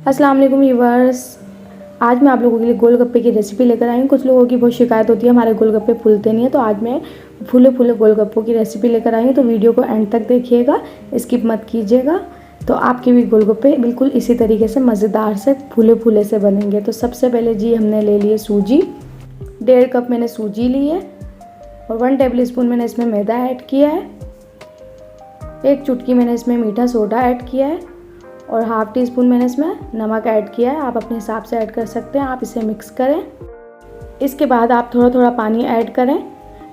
अस्सलाम वालेकुम व्यूअर्स। आज मैं आप लोगों के लिए गोलगप्पे की रेसिपी लेकर आई हूँ। कुछ लोगों की बहुत शिकायत होती है हमारे गोलगप्पे फूलते नहीं है, तो आज मैं फूले फूले गोलगप्पों की रेसिपी लेकर आई हूँ। तो वीडियो को एंड तक देखिएगा, स्किप मत कीजिएगा। तो आपके भी गोलगप्पे बिल्कुल इसी तरीके से मज़ेदार से फूले फूले से बनेंगे। तो सबसे पहले जी हमने ले लिए सूजी, 1.5 कप मैंने सूजी ली है और 1 टेबल स्पून मैंने इसमें मैदा ऐड किया है। 1 चुटकी मैंने इसमें मीठा सोडा ऐड किया है और हाफ़ टी स्पून मैंने इसमें नमक ऐड किया है। आप अपने हिसाब से ऐड कर सकते हैं। आप इसे मिक्स करें। इसके बाद आप थोड़ा थोड़ा पानी ऐड करें,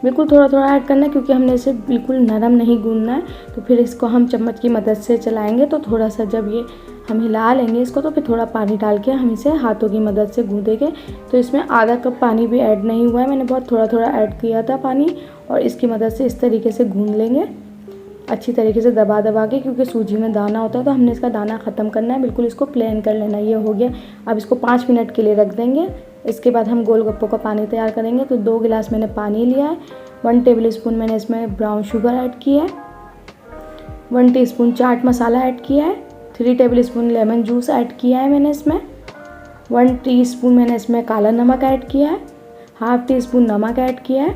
बिल्कुल थोड़ा थोड़ा ऐड करना है क्योंकि हमने इसे बिल्कुल नरम नहीं गूंदना है। तो फिर इसको हम चम्मच की मदद से चलाएंगे, तो थोड़ा सा जब ये हम हिला लेंगे इसको, तो फिर थोड़ा पानी डाल के हम इसे हाथों की मदद से गूंदेंगे। तो इसमें आधा कप पानी भी ऐड नहीं हुआ है, मैंने बहुत थोड़ा थोड़ा ऐड किया था पानी। और इसकी मदद से इस तरीके से गूंद लेंगे अच्छी तरीके से दबा दबा के, क्योंकि सूजी में दाना होता है तो हमने इसका दाना ख़त्म करना है। बिल्कुल इसको प्लेन कर लेना। ये हो गया। अब इसको 5 मिनट के लिए रख देंगे। इसके बाद हम गोलगप्पों का पानी तैयार करेंगे। तो 2 गिलास मैंने पानी लिया है। 1 टेबल स्पून मैंने इसमें ब्राउन शुगर ऐड किया है। 1 टीस्पून चाट मसाला ऐड किया है। 3 table spoon lemon juice add किया है मैंने इसमें। 1 टीस्पून मैंने इसमें काला नमक ऐड किया है। हाफ़ टी स्पून नमक ऐड किया है।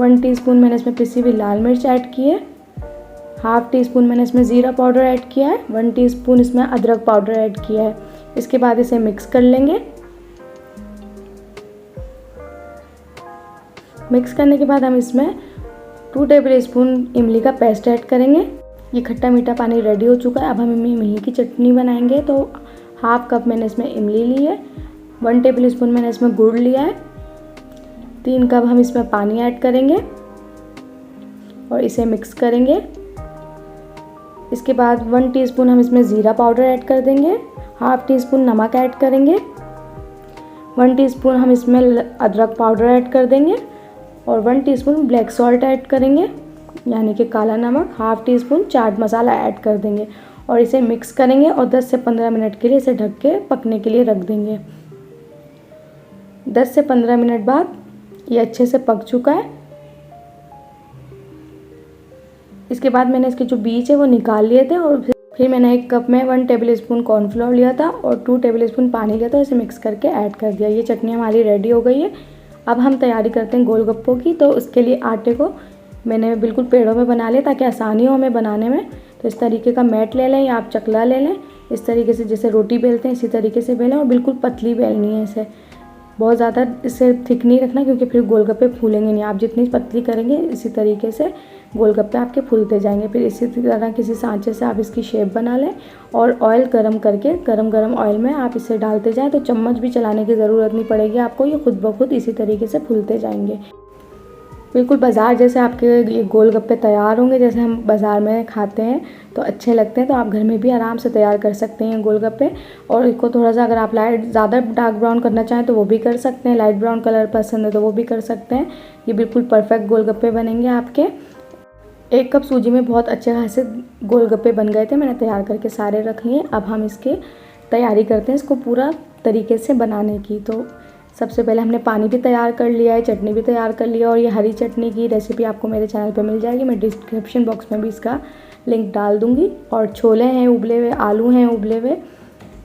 1 टीस्पून मैंने इसमें पिसी हुई लाल मिर्च ऐड की है। हाफ़ टी स्पून मैंने इसमें ज़ीरा पाउडर ऐड किया है। 1 टीस्पून इसमें अदरक पाउडर ऐड किया है। इसके बाद इसे मिक्स कर लेंगे। मिक्स करने के बाद हम इसमें 2 टेबल स्पून इमली का पेस्ट ऐड करेंगे। ये खट्टा मीठा पानी रेडी हो चुका है। अब हम इमली की चटनी बनाएंगे। तो हाफ़ कप मैंने इसमें इमली ली है। 1 टेबल स्पून मैंने इसमें गुड़ लिया है। 3 कप हम इसमें पानी ऐड करेंगे और इसे मिक्स करेंगे। इसके बाद 1 टीस्पून हम इसमें ज़ीरा पाउडर ऐड कर देंगे। हाफ़ टी स्पून नमक ऐड करेंगे। 1 टीस्पून हम इसमें अदरक पाउडर ऐड कर देंगे और 1 टीस्पून ब्लैक सॉल्ट ऐड करेंगे, यानी कि काला नमक। Half tea spoon chaat masala add कर देंगे और इसे मिक्स करेंगे और 10 से 15 मिनट के लिए इसे ढक के पकने के लिए रख देंगे। 10 से 15 मिनट बाद ये अच्छे से पक चुका है। इसके बाद मैंने इसके जो बीज है वो निकाल लिए थे और फिर मैंने 1 कप में 1 टेबल स्पून कॉर्नफ्लोर लिया था और 2 टेबल स्पून पानी लिया था। इसे मिक्स करके ऐड कर दिया। ये चटनी हमारी रेडी हो गई है। अब हम तैयारी करते हैं गोलगप्पों की। तो उसके लिए आटे को मैंने बिल्कुल पेड़ों में बना लिया ताकि आसानी हो हमें बनाने में। तो इस तरीके का मैट ले लें या आप चकला ले लें। इस तरीके से जैसे रोटी बेलते हैं इसी तरीके से बेलें और बिल्कुल पतली बेलनी है इसे। बहुत ज़्यादा इसे थिक नहीं रखना क्योंकि फिर गोलगप्पे फूलेंगे नहीं। आप जितनी पतली करेंगे इसी तरीके से गोलगप्पे आपके फूलते जाएंगे। फिर इसी तरह किसी सांचे से आप इसकी शेप बना लें और ऑयल गरम करके गरम ऑयल में आप इसे डालते जाएं। तो चम्मच भी चलाने की ज़रूरत नहीं पड़ेगी आपको। ये खुद ब खुद इसी तरीके से फूलते जाएंगे। बिल्कुल बाज़ार जैसे आपके ये गोलगप्पे तैयार होंगे, जैसे हम बाज़ार में खाते हैं तो अच्छे लगते हैं। तो आप घर में भी आराम से तैयार कर सकते हैं गोलगप्पे। और इसको थोड़ा सा अगर आप ज़्यादा डार्क ब्राउन करना चाहें तो वो भी कर सकते हैं। लाइट ब्राउन कलर पसंद है तो वो भी कर सकते हैं। ये बिल्कुल परफेक्ट गोलगप्पे बनेंगे आपके। 1 कप सूजी में बहुत अच्छे खासे गोलगप्पे बन गए थे। मैंने तैयार करके सारे रख लिए। अब हम इसके तैयारी करते हैं इसको पूरा तरीके से बनाने की। तो सबसे पहले हमने पानी भी तैयार कर लिया है, चटनी भी तैयार कर लिया और ये हरी चटनी की रेसिपी आपको मेरे चैनल पे मिल जाएगी। मैं डिस्क्रिप्शन बॉक्स में भी इसका लिंक डाल दूँगी। और छोले हैं उबले हुए, आलू हैं उबले हुए,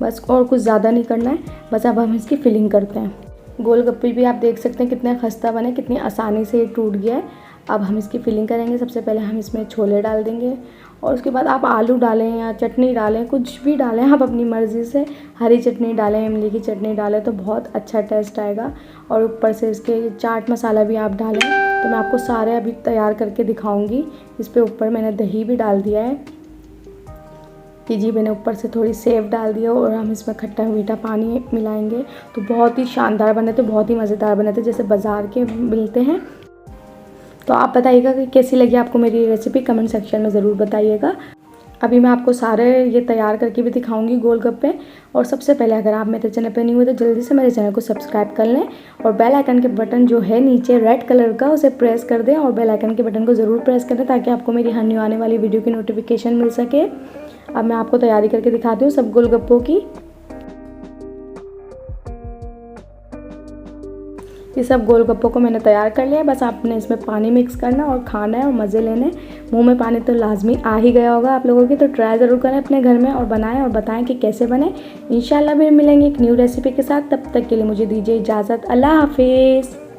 बस और कुछ ज़्यादा नहीं करना है। बस अब हम इसकी फिलिंग करते हैं। गोलगप्पे भी आप देख सकते हैं कितने खस्ता बने, कितनी आसानी से ये टूट गया है। अब हम इसकी फिलिंग करेंगे। सबसे पहले हम इसमें छोले डाल देंगे और उसके बाद आप आलू डालें या चटनी डालें, कुछ भी डालें आप अपनी मर्ज़ी से। हरी चटनी डालें, इमली की चटनी डालें तो बहुत अच्छा टेस्ट आएगा। और ऊपर से इसके चाट मसाला भी आप डालें। तो मैं आपको सारे अभी तैयार करके दिखाऊंगी। इस पे ऊपर मैंने दही भी डाल दिया है कि जी, मैंने ऊपर से थोड़ी सेव डाल दिया और हम इसमें खट्टा मीठा पानी मिलाएंगे। तो बहुत ही शानदार बने थे, बहुत ही मज़ेदार बने थे, जैसे बाज़ार के मिलते हैं। तो आप बताइएगा कि कैसी लगी आपको मेरी रेसिपी, कमेंट सेक्शन में ज़रूर बताइएगा। अभी मैं आपको सारे ये तैयार करके भी दिखाऊंगी गोलगप्पे। और सबसे पहले अगर आप मेरे चैनल पर नहीं हुए तो जल्दी से मेरे चैनल को सब्सक्राइब कर लें और बेल आइकन के बटन जो है नीचे रेड कलर का उसे प्रेस कर दें और बेल आइकन के बटन को ज़रूर प्रेस करें ताकि आपको मेरी हर न्यू आने वाली वीडियो की नोटिफिकेशन मिल सके। अब मैं आपको तैयारी करके दिखाती हूँ सब गोलगप्पों की। ये सब गोलगप्पों को मैंने तैयार कर लिया है। बस आपने इसमें पानी मिक्स करना और खाना है और मज़े लेने। मुंह में पानी तो लाजमी आ ही गया होगा आप लोगों के, तो ट्राई ज़रूर करें अपने घर में और बनाएं और बताएं कि कैसे बने। इंशाल्लाह फिर मिलेंगे एक न्यू रेसिपी के साथ, तब तक के लिए मुझे दीजिए इजाज़त। अल्लाह हाफिज़।